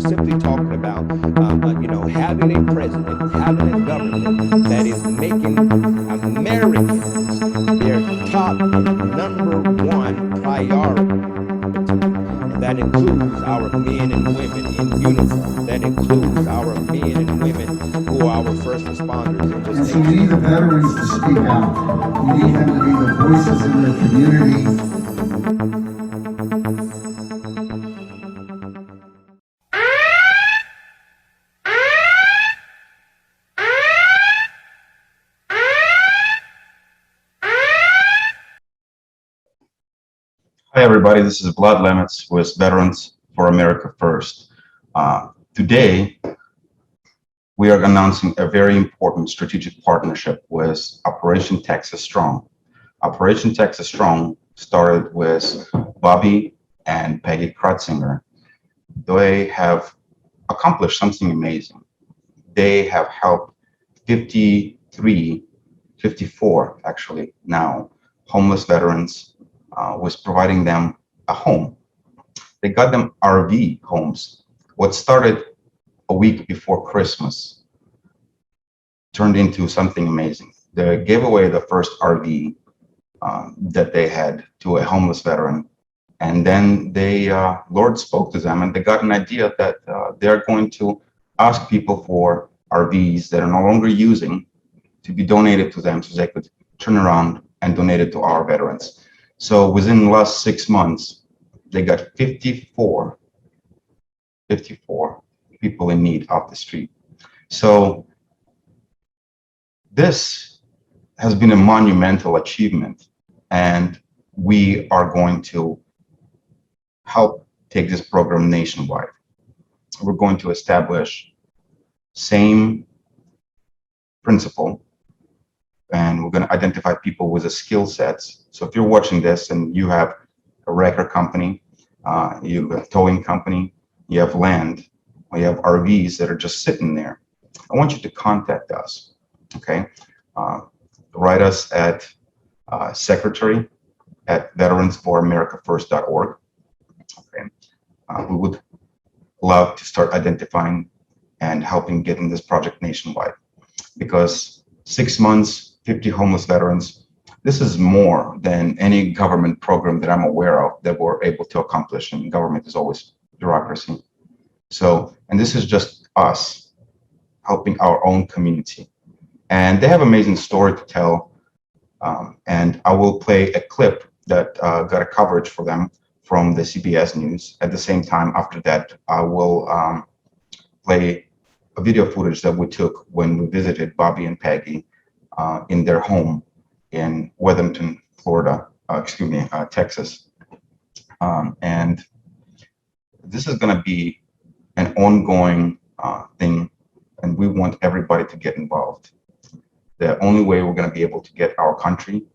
simply talking about, having a president, having a government that is making Americans their top and number one priority. And that includes our men and women in uniform. That includes our men and women who are our first responders in this And so nation. we need the veterans to speak out. We need them to be the voices in their community. Hi, everybody. This is Vlad Lemets with Veterans for America First. Today, we are announcing a very important strategic partnership with Operation Texas Strong. Operation Texas Strong started with Bobby and Peggy Kratzinger. They have accomplished something amazing. They have helped 54 actually now, homeless veterans was providing them a home. They got them RV homes. What started a week before Christmas turned into something amazing. They gave away the first RV that they had to a homeless veteran. And then Lord spoke to them and they got an idea that they're going to ask people for RVs that are no longer using to be donated to them so they could turn around and donate it to our veterans. So within the last 6 months, they got 54 people in need off the street. So this has been a monumental achievement, and we are going to help take this program nationwide. We're going to establish same principle, and we're going to identify people with the skill sets. So if you're watching this and you have a wrecker company, you have a towing company, you have land, or you have RVs that are just sitting there, I want you to contact us, okay? Write us at secretary@veteransforamericafirst.org, okay? We would love to start identifying and helping getting this project nationwide, because 6 months, 50 homeless veterans, this is more than any government program that I'm aware of that we're able to accomplish, and government is always bureaucracy. So, and this is just us helping our own community. And they have amazing story to tell. And I will play a clip that got a coverage for them from the CBS News. At the same time, after that, I will play a video footage that we took when we visited Bobby and Peggy in their home in Weatherton, Florida, Texas. And this is going to be an ongoing thing, and we want everybody to get involved. The only way we're going to be able to get our country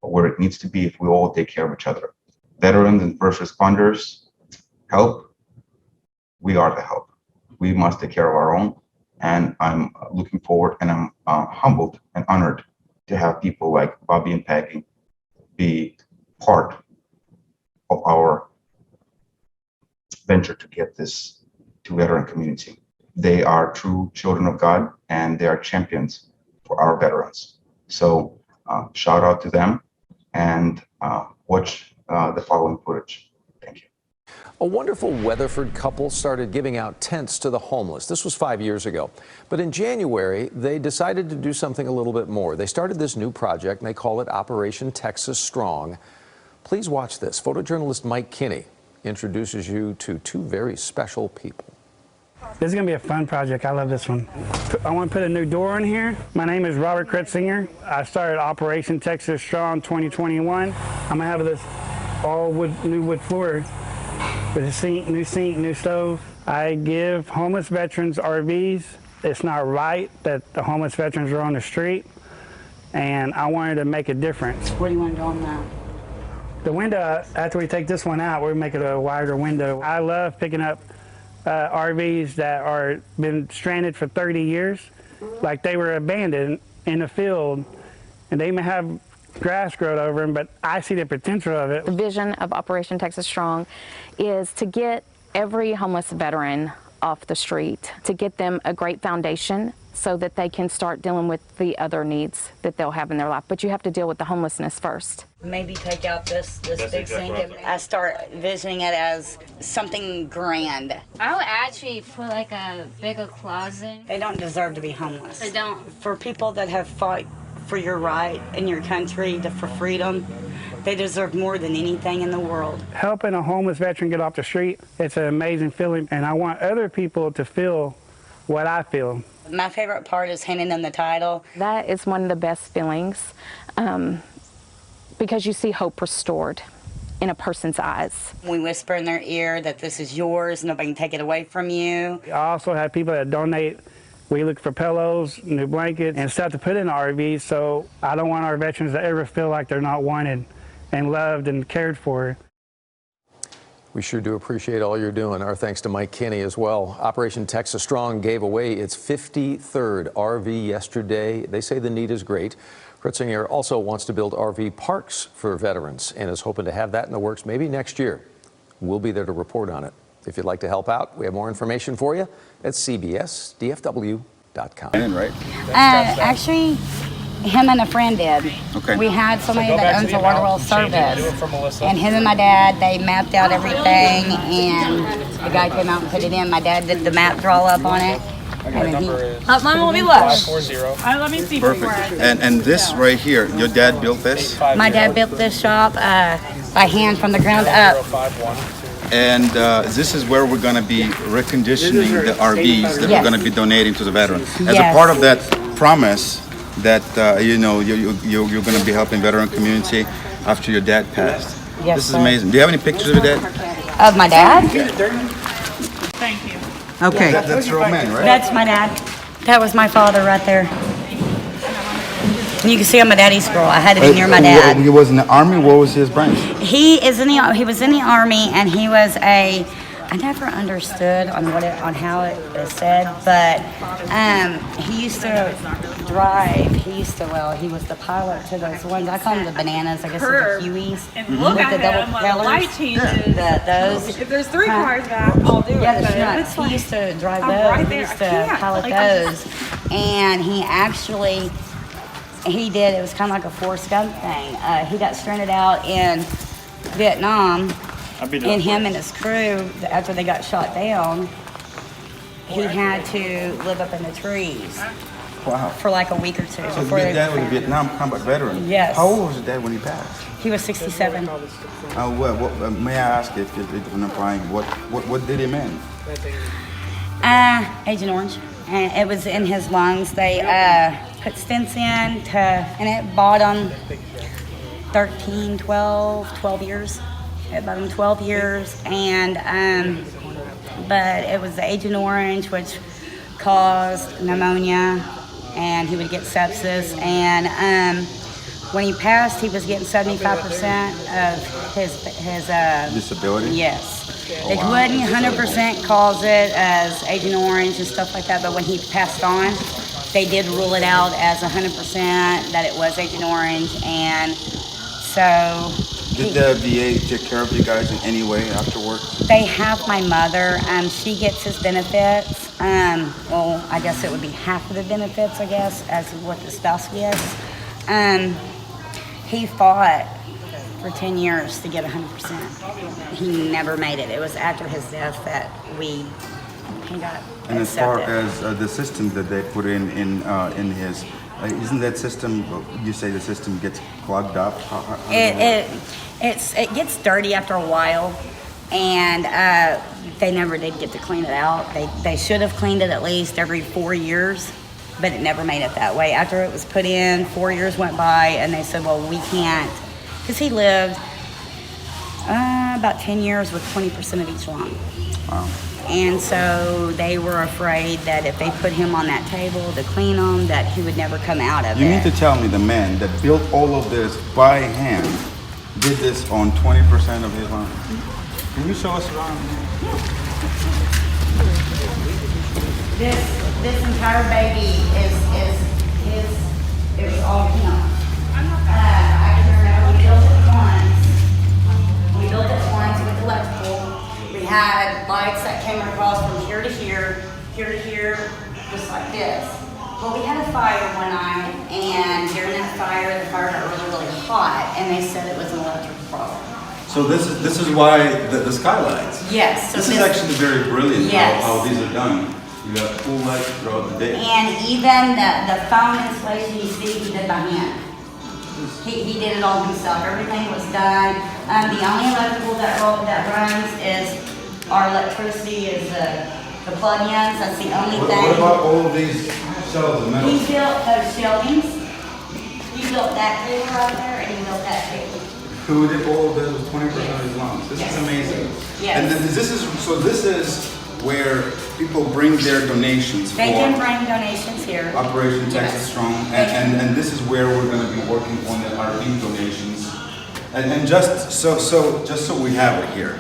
where it needs to be if we all take care of each other. Veterans and first responders help. We are the help. We must take care of our own. And I'm looking forward, and I'm humbled and honored to have people like Bobby and Peggy be part of our venture to get this to veteran community. They are true children of God, and they are champions for our veterans. So shout out to them, and watch the following footage. Thank you. A wonderful Weatherford couple started giving out tents to the homeless. This was 5 years ago. But in January, they decided to do something a little bit more. They started this new project, and they call it Operation Texas Strong. Please watch this. Photojournalist Mike Kinney introduces you to two very special people. This is going to be a fun project. I love this one. I want to put a new door in here. My name is Robert Kretzinger. I started Operation Texas Strong 2021. I'm going to have this all new wood floor with a new sink, new stove. I give homeless veterans RVs. It's not right that the homeless veterans are on the street, and I wanted to make a difference. What do you want to do on that? The window, after we take this one out, we'll make it a wider window. I love picking up RVs that are been stranded for 30 years, like they were abandoned in a field, and they may have grass growing over them, but I see the potential of it. The vision of Operation Texas Strong is to get every homeless veteran off the street, to get them a great foundation so that they can start dealing with the other needs that they'll have in their life. But you have to deal with the homelessness first. Maybe take out this big thing. I start visioning it as something grand. I would actually put like a bigger closet. They don't deserve to be homeless. They don't. For people that have fought for your right in your country, for freedom, they deserve more than anything in the world. Helping a homeless veteran get off the street, it's an amazing feeling, and I want other people to feel what I feel. My favorite part is handing them the title. That is one of the best feelings because you see hope restored in a person's eyes. We whisper in their ear that this is yours, nobody can take it away from you. I also have people that donate. We look for pillows, new blankets, and stuff to put in the RVs, so I don't want our veterans to ever feel like they're not wanted and loved and cared for. We sure do appreciate all you're doing. Our thanks to Mike Kinney as well. Operation Texas Strong gave away its 53rd RV yesterday. They say the need is great. Kritzinger also wants to build RV parks for veterans and is hoping to have that in the works maybe next year. We'll be there to report on it. If you'd like to help out, we have more information for you at cbsdfw.com. Right? Actually, him and a friend did. Okay. We had somebody that owns a water well service, and him and my dad, they mapped out everything, and the guy came out and put it in. My dad did the map draw up on it. And then Mom, let me look. let me see. Perfect. And this right here, your dad built this? My dad built this shop by hand from the ground up. And this is where we're going to be reconditioning the RVs that we're going to be donating to the veterans. As a part of that promise that you're going to be helping veteran community after your dad passed. Yes, this is amazing. Do you have any pictures of your dad? Of my dad? Thank you. Okay. That's your old man, right? That's my dad. That was my father right there. And you can see I'm a daddy's girl. I had to be near my dad. He was in the army. What was his branch? He was in the army, and he was I never understood on how it is said, but he used to drive. He was the pilot to those ones. I call them the bananas. I guess they're the Hueys. And look with at the double him, propellers. light changes. Those. If there's 3 cars back, I'll do it. Yeah, But that's right. it's He like, used to drive I'm those. right He there. used I to can't. pilot Like, those. And he actually, it was kind of like a Forrest Gump thing. He got stranded out in Vietnam, and him and his crew, after they got shot down, he had to live up in the trees Wow. for like a week or two. So before your they dad was a found him. Vietnam combat veteran. Yes. How old was your dad when he passed? He was 67. May I ask if I'm applying, what did he mean? Agent Orange. And it was in his lungs. They put stents in, and it bought him 12 years. It bought him 12 years, and but it was the Agent Orange, which caused pneumonia, and he would get sepsis. And when he passed, he was getting 75% of his Disability? Yes. They wouldn't 100% cause it as Agent Orange and stuff like that, but when he passed on, they did rule it out as 100% that it was Agent Orange, and so... Did the VA take care of you guys in any way afterwards? They have my mother. She gets his benefits. Well, I guess it would be half of the benefits, I guess, as what the spouse gets. He fought for 10 years to get 100%. He never made it. It was after his death that he got And as far accepted. as the system that they put in his, isn't that system? You say the system gets clogged up. It gets dirty after a while, and they never did get to clean it out. They should have cleaned it at least every 4 years, but it never made it that way. After it was put in, 4 years went by, and they said, well, we can't, because he lived about 10 years with 20% of each lung. Wow. And so they were afraid that if they put him on that table to clean him, that he would never come out of it. You need to tell me the man that built all of this by hand did this on 20% of his land. Can you show us around? This entire baby is his. It was all him. I can remember we built it once with electrical. We had lights that came across from here to here, just like this. Well, we had a fire one night, and during that fire, the fire got really, really hot, and they said it was an electrical problem. So this is why the skylights. Yes. So This is actually very brilliant Yes. how these are done. You got full light throughout the day. And even the phone installation you see, he did by hand. He did it all himself. Everything was done. The only electrical that runs is our electricity is the plug-ins. That's the only What thing. about all of these shelves of metal? He built those shelvings. He built that table right there, and he built that table. Who did all of this with 20% of these loans? This Yes. is amazing. Yes. And this is where people bring their donations They can for bring donations here. Operation Yes. Texas Strong, They can. and this is where we're going to be working on the RV donations. And just so we have it here,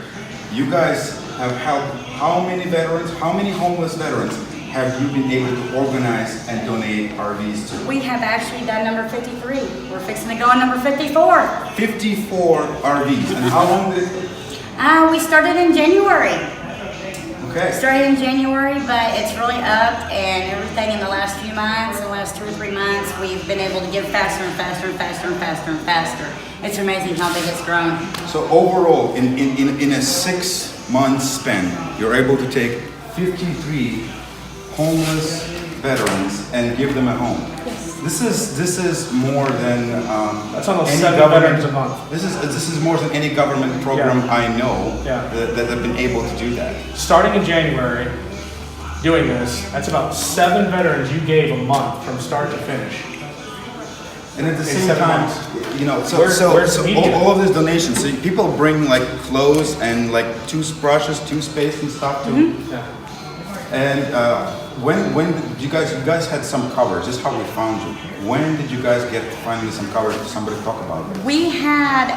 you guys have helped how many veterans, how many homeless veterans have you been able to organize and donate RVs to? We have actually done number 53. We're fixing to go on number 54. 54 RVs. And how long did it take? We started in January. Okay. Started in January, but it's really up, and everything in the last few months, the last 2 or 3 months, we've been able to give faster and faster and faster and faster and faster. It's amazing how big it's grown. So overall, in a 6 month span, you're able to take 53 homeless veterans and give them a home. Yes. This is more than That's almost any 7 government- veterans a month. This is more than any government program Yeah. I know Yeah. that have been able to do that. Starting in January, doing this, that's about 7 veterans you gave a month from start to finish. And at the In same 7 time, months. you know, so Where's the media? all of these donations, so people bring like clothes and like toothbrushes, toothpaste and stuff too. Yeah. And when did you guys had some coverage? This is how we found you. When did you guys get finally some coverage? Somebody talk about it. We had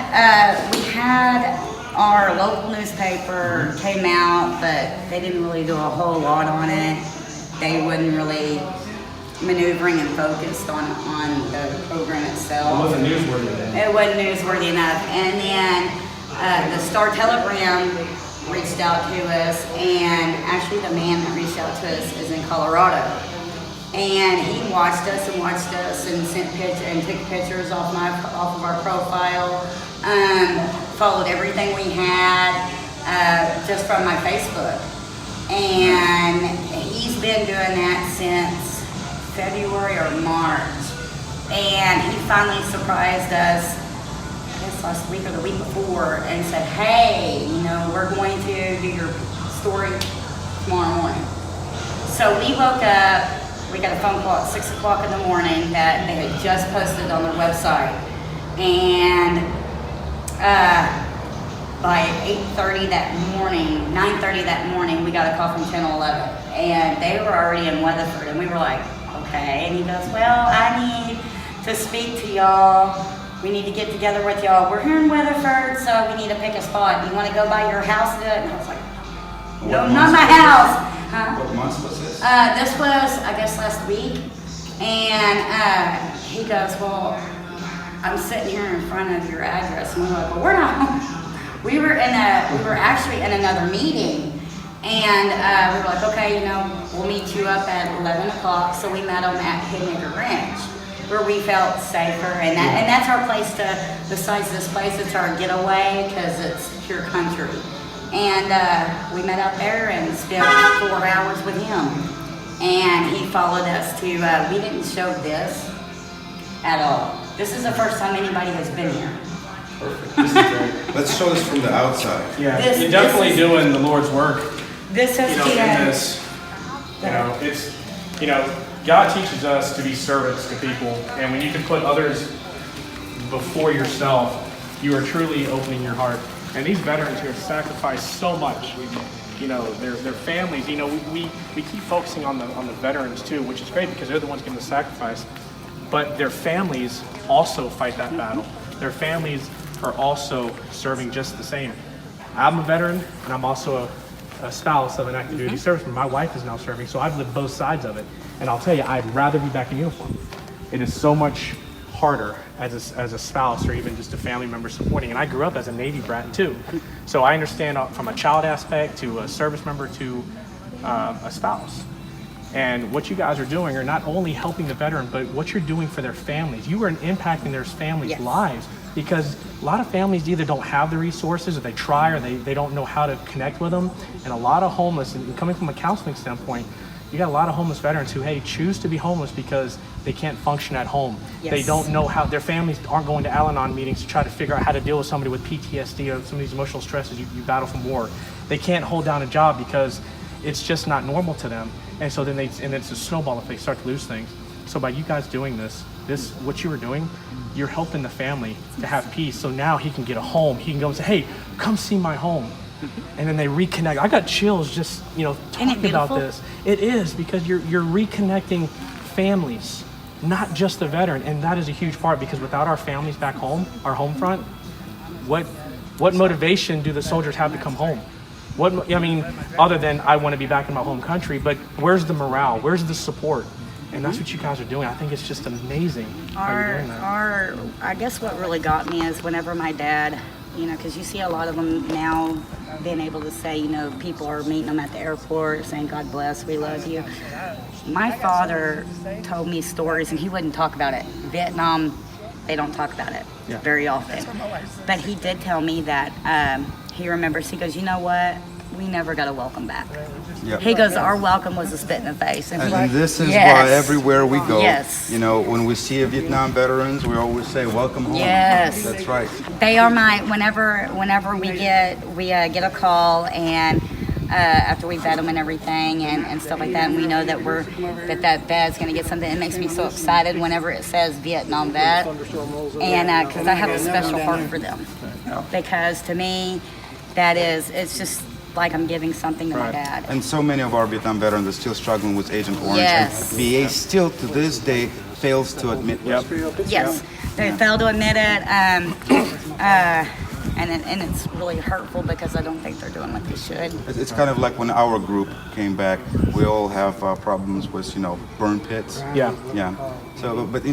our local newspaper came out, but they didn't really do a whole lot on it. They wasn't really maneuvering and focused on the program It itself. wasn't newsworthy then. It wasn't newsworthy enough. And then the Star Telegram reached out to us, and actually the man that reached out to us is in Colorado. And he watched us and took pictures off of our profile, followed everything we had just from my Facebook. And he's been doing that since February or March. And he finally surprised us, I guess last week or the week before, and said, hey, we're going to do your story tomorrow morning. So we woke up, we got a phone call at 6 o'clock in the morning that they had just posted on their website. And by 8:30 that morning, 9:30 that morning, we got a call from Channel 11. And they were already in Weatherford, and we were like, okay. And he goes, well, I need to speak to y'all. We need to get together with y'all. We're here in Weatherford, so we need to pick a spot. You want to go by your house and do it? And I was like, no, What not month my was house. this? Huh? What month was this? This was, I guess, last week. And he goes, well, I'm sitting here in front of your address. And we were like, well, we're not. We were actually in another meeting. And we were like, okay, we'll meet you up at 11 o'clock. So we met them at Hiddenacre Ranch, where we felt safer. And that's our place besides this place, it's our getaway because it's pure country. And we met out there and spent 4 hours with him. And he followed us to, we didn't show this at all. This is the first time anybody has been here. Perfect. This is great. Let's show this from the outside. Yeah, This- you're definitely this is- doing the Lord's work. This has In been, this, it's, God teaches us to be servants to people, and when you can put others before yourself, you are truly opening your heart. And these veterans here sacrifice so much. Their families. We keep focusing on the veterans too, which is great because they're the ones giving the sacrifice. But their families also fight that battle. Their families are also serving just the same. I'm a veteran, and I'm also a spouse of an active duty serviceman. My wife is now serving, so I've lived both sides of it. And I'll tell you, I'd rather be back in uniform. It is so much harder as a spouse or even just a family member supporting. And I grew up as a Navy brat too. So I understand from a child aspect to a service member to a spouse. And what you guys are doing are not only helping the veteran, but what you're doing for their families. You are impacting their families' lives, because a lot of families either don't have the resources, or they try, or they don't know how to connect with them. And a lot of homeless, and coming from a counseling standpoint, you got a lot of homeless veterans who, hey, choose to be homeless because they can't function at home. They don't know how, their families aren't going to Al-Anon meetings to try to figure out how to deal with somebody with PTSD or some of these emotional stresses you battle from war. They can't hold down a job because it's just not normal to them. And so then it's a snowball if they start to lose things. So by you guys doing this, what you were doing, you're helping the family to have peace. So now he can get a home. He can go and say, hey, come see my home. And then they reconnect. I got chills just, talking about this. It is, because you're reconnecting families, not just the veteran. And that is a huge part, because without our families back home, our home front, what motivation do the soldiers have to come home? Other than I want to be back in my home country, but where's the morale? Where's the support? And that's what you guys are doing. I think it's just amazing how you're doing that. I guess what really got me is whenever my dad, because you see a lot of them now being able to say, people are meeting them at the airport saying, God bless, we love you. My father told me stories, and he wouldn't talk about it. Vietnam, they don't talk about it very often. But he did tell me that he remembers, he goes, you know what? We never got a welcome back. Yep. He goes, our welcome was a spit in the face. And this is why everywhere we go, Yes. when we see a Vietnam veterans, we always say, welcome home. Yes. That's right. They are whenever we get a call, and after we vet them and everything and stuff like that, and we know that that vet's going to get something. It makes me so excited whenever it says Vietnam vet, and because I have a special heart for them, because to me, it's just like I'm giving something to my dad. And so many of our Vietnam veterans are still struggling with Agent Orange. Yes. And VA still to this day fails to admit this. Yes, they fail to admit it. And it's really hurtful, because I don't think they're doing what they should. It's kind of like when our group came back, we all have problems with, burn pits. Yeah. So, but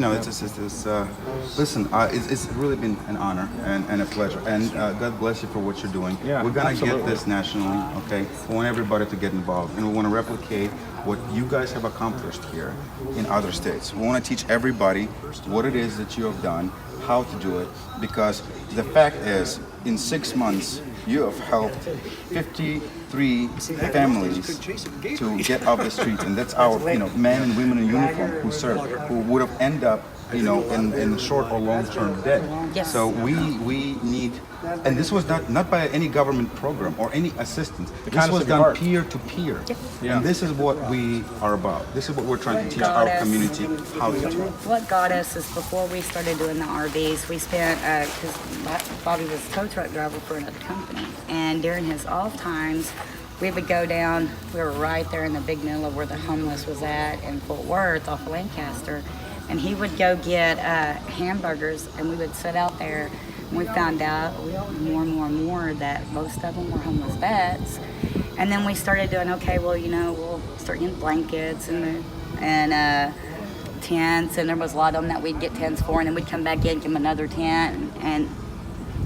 listen, it's really been an honor and a pleasure. And God bless you for what you're doing. Yeah, we're going to get absolutely. this nationally, okay? We want everybody to get involved, and we want to replicate what you guys have accomplished here in other states. We want to teach everybody what it is that you have done, how to do it, because the fact is, in 6 months, you have helped 53 families to get off the streets, and that's our, men and women in uniform who serve, who would have ended up, in short or long term debt. Yes. So we need, and this was not by any government program or any assistance. This was done peer to peer, and this is what we are about. This is what we're trying to teach our community how to do. What got us is, before we started doing the RVs, we spent, because Bobby was a tow truck driver for another company, and during his off times, we would go down, we were right there in the big middle of where the homeless was at in Fort Worth off of Lancaster, and he would go get hamburgers, and we would sit out there, and we found out more and more that most of them were homeless vets. And then we started doing, we'll start getting blankets and tents, and there was a lot of them that we'd get tents for, and then we'd come back in, give them another tent,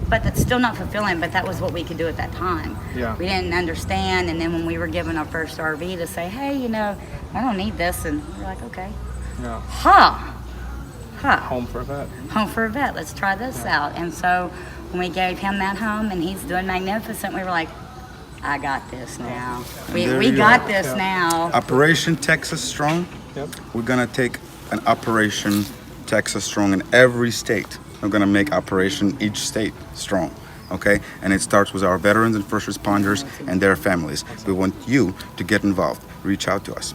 but that's still not fulfilling, but that was what we could do at that time. Yeah. We didn't understand, and then when we were given our first RV to say, hey, I don't need this, and we're like, okay. Yeah. Home for a vet. Home for a vet, let's try this out. And so when we gave him that home, and he's doing magnificent, we were like, I got this now. We got this now. Operation Texas Strong. Yep. We're gonna take an Operation Texas Strong in every state. We're gonna make Operation each state strong. Okay, and it starts with our veterans and first responders and their families. We want you to get involved. Reach out to us.